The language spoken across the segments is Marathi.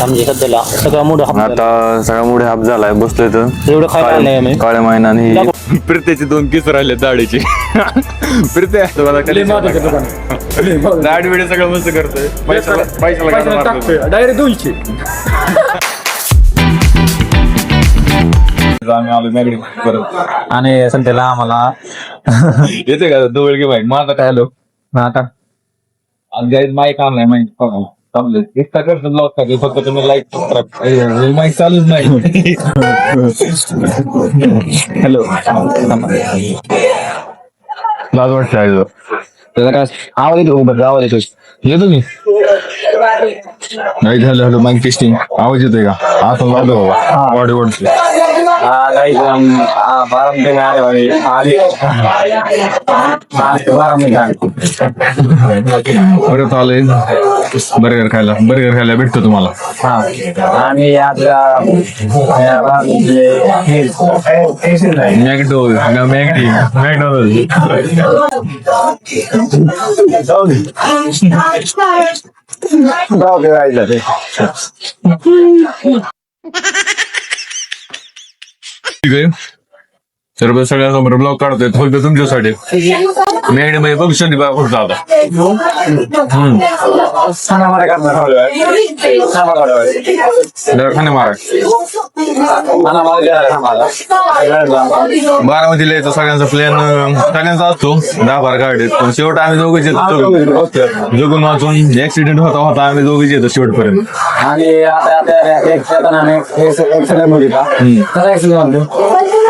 म्हणजे सध्याला सगळा मूड आता सगळा मुळे हाप झालाय, बसतोय तर एवढं खायला नाही आम्ही. काळ्या महिन्याने प्रीत्याचे 2 किस राहिले दाढीचे. प्रीत्या दाढी बिडी सगळं मस्त करतोय, पैशाला डायरेक्ट 200. आम्ही आलो मॅगडी परत आणि सध्याला आम्हाला येते का दवळ घे माईक माझा काय आलो आता आज गाईज माईक आणलाय माईक थांबले इतका करतो ब्लॉग टाकले फक्त तुम्ही लाईक सबस्क्राईब माईक चालूच नाही. हॅलो लाज वाटतं त्याचा काय आवाज येतो बरं आवाज येतो येतो मी नाही झालं हॅलो माईक टेस्टिंग आवाज येतोय का असं लावलो वाढी वाढते परत आलोय बर्गर खायला भेटतो तुम्हाला. आम्ही आता ठीक आहे सर्व सगळ्यांसमोर ब्लॉग काढतोय फक्त तुमच्यासाठी मॅगडी मध्ये बघू शकते बघा फक्त आता खाणे मारा बारामतीला यायचा सगळ्यांचा प्लॅन सगळ्यांचा असतो 10-12 गाडीत पण शेवट आम्ही दोघेच येतो जगून वाचून ऍक्सिडेंट होता आम्ही दोघेच येतो शेवटपर्यंत.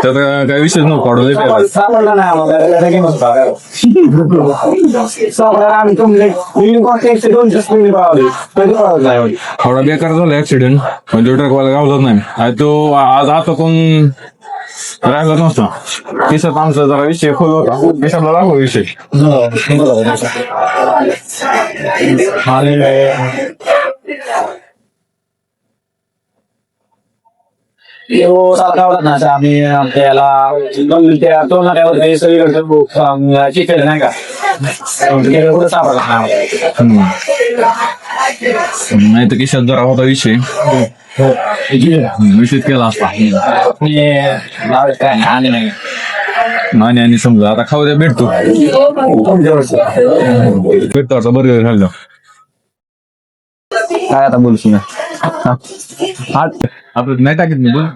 तर काय विषयच नको काढू थोडा बेकार झाला ऍक्सिडेंट म्हणजे ट्रकवाला गावलाच नाही तो आज आता कोण राहिला नव्हता केसात आमचा जरा विषय खोल होता केसातला दाखव विषय आम्ही त्याला टोलनाऱ्यावर सगळीकडे चिकन नाही का कुठं सापडला नाही तर केसात जरा होता विषय विषय केला असता काय आणि नाही आणि समजा आता खाऊ द्या भेटतो आता बर्गर खाल्लं काय आता बोलू ना आपलं नाही टाकीत मी बोल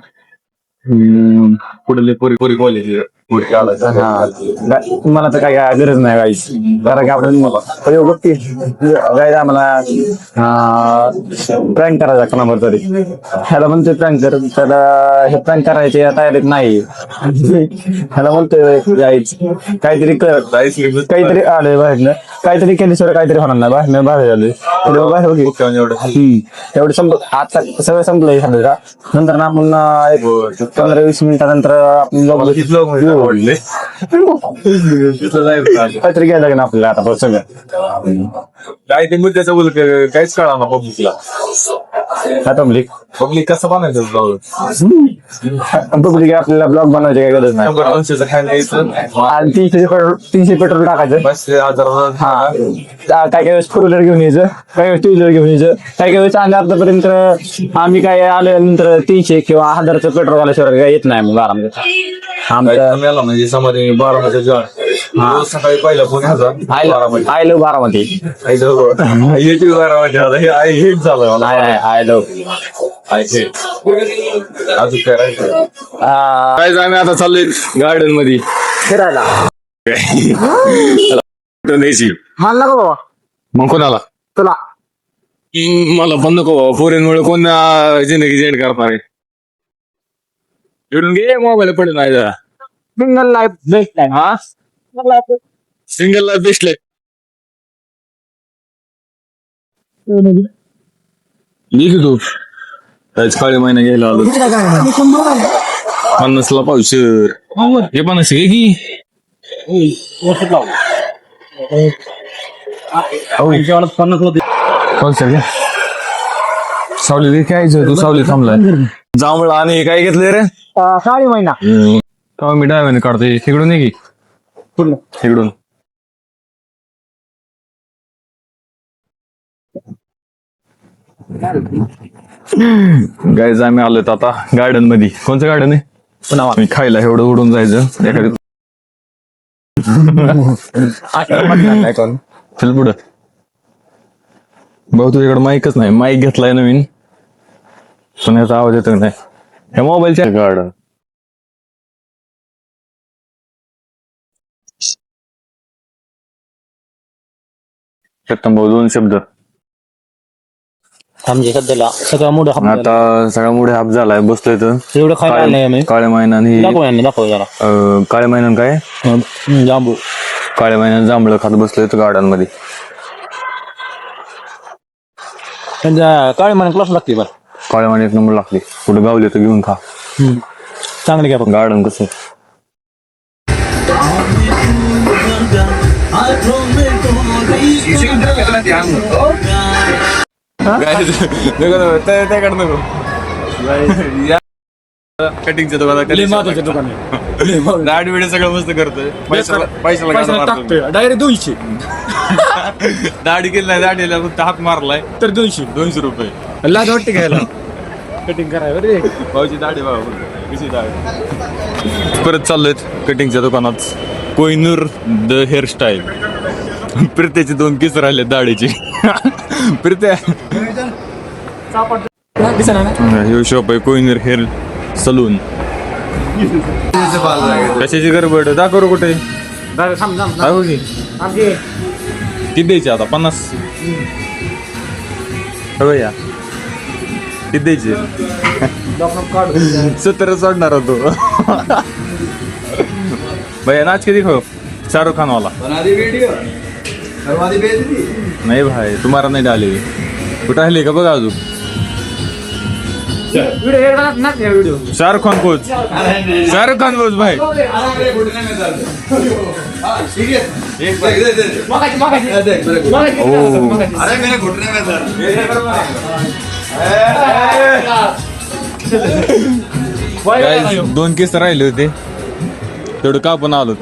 पुढे पोरी कॉलेज मला तर काय गरज नाही गाईस कारण की आपण बघते गाईज आम्हाला प्रँक करायचा कोणावर तरी ह्याला म्हणतोय प्रँक कर त्याला हे प्रँक करायचे तयारीत नाही ह्याला म्हणतोय गाईज काहीतरी आलंय बाहेरनं काहीतरी केल्याशिवाय काहीतरी होणार नाही बाहेर आलोय एवढं आता सगळं संपलंय समजा नंतर ना आपण 15-20 मिनिटानंतर आपण काहीतरी घ्यायला लागेल आपल्याला आता सगळं काय ते मुद्द्याचं बोल काहीच कळा ना पब्लिकला पब्लिक कसं बनायचं पब्लिक आपल्याला ब्लॉग बनवायचे काही गरज नाही आणि 300 पेट्रोल टाकायचं काय वेळेस 4 व्हीलर घेऊन यायचं काही वेळेस 2 व्हीलर घेऊन यायचं काही वेळेस आणि आतापर्यंत आम्ही काय आल्यानंतर 300 किंवा 1000चं पेट्रोल आल्याशिवाय काही येत नाही मग आमच्या म्हणजे समाधी बारामतीच्या सकाळी पहिला फोन आय लव्ह बारामती हेच झालं आय लव्ह अजून काय आम्ही आता चाललोय गार्डन मध्ये फिरायला द्यायची मला नको बाबा मग कोणाला तुला मला पण नको बाबा फोरेनमुळे कोण जिंदगी जेंड करणार आहे इकडून घे मोबाईल पडेल नाही जरा सिंगल लाईफ बेस्ट टाइम हा सिंगल लाईफ बेस्ट लाईफ तू त्याच काळे महिना घ्यायला आलो 50ला पावशेर हे 50 आहे की सावली काय तू सावली थांबलाय जांभळा आणि काय घेतले रे साडी महिना का मी डायव्याने काढतोय तिकडून की तिकडून गाईज आम्ही आलोय आता गार्डन मध्ये. कोणतं गार्डन आहे? पुन्हा मी खायला एवढं उडून जायचं एखादी चल पुढं. भाऊ तुझ्याकडे माईकच नाही. माईक घेतलाय नवीन, सुन्याचा आवाज येतो नाही. ह्या मोबाईलच्या गार्डन भाऊ 2 शब्द. आमच्या सध्याला सगळा मुडा आता सगळा मुळे हाप झालाय. बसतोय तर एवढं खायला नाही आम्ही. काळ्या महिन्याने दाखव जरा काळ्या महिन्यानं काय जांभूळ. काळ्या महिन्यानं जांभळं खात बसलोय तर गार्डन मध्ये. त्यांच्या काळे महिन्यात क्लास लागते बरं. काळ्या महिन्यात 1 नंबर लागली. कुठे गावले तर घेऊन खा. चांगले घ्या बघ. गार्डन कसं कटिंगच्या दुकानात दाढी बिडी सगळं मस्त करतोय. पैशाला डायरेक्ट 200. दाढी केली नाही. दाढीला फक्त हात मारलाय तर 200 रुपये. लाज वाटते घ्यायला. कटिंग करायला रे भाऊची दाढी बघा कशी दाढी. परत चाललोय कटिंगच्या दुकानात. Kohinoor the hairstyle. प्रीत्याचे 2 केस राहिले दाढीचे. प्रीत्या ह्यो शॉप आहे कोहिनूर हेअर सलून. कशाची गडबड दाखव कुठे दाखव की. किती द्यायचे आता? 50 या किती द्यायचे? 70 सोडणार होतो. भैया नाच किती खो? शाहरुख खान वाला नाही भाई. तुम्हाला नाही डाले. कुठं आले का बघा अजून. शाहरुख खान कोच. शाहरुख खान कोच भाई. Guys, 2 केस राहिले होते तेवढं का पण आलो.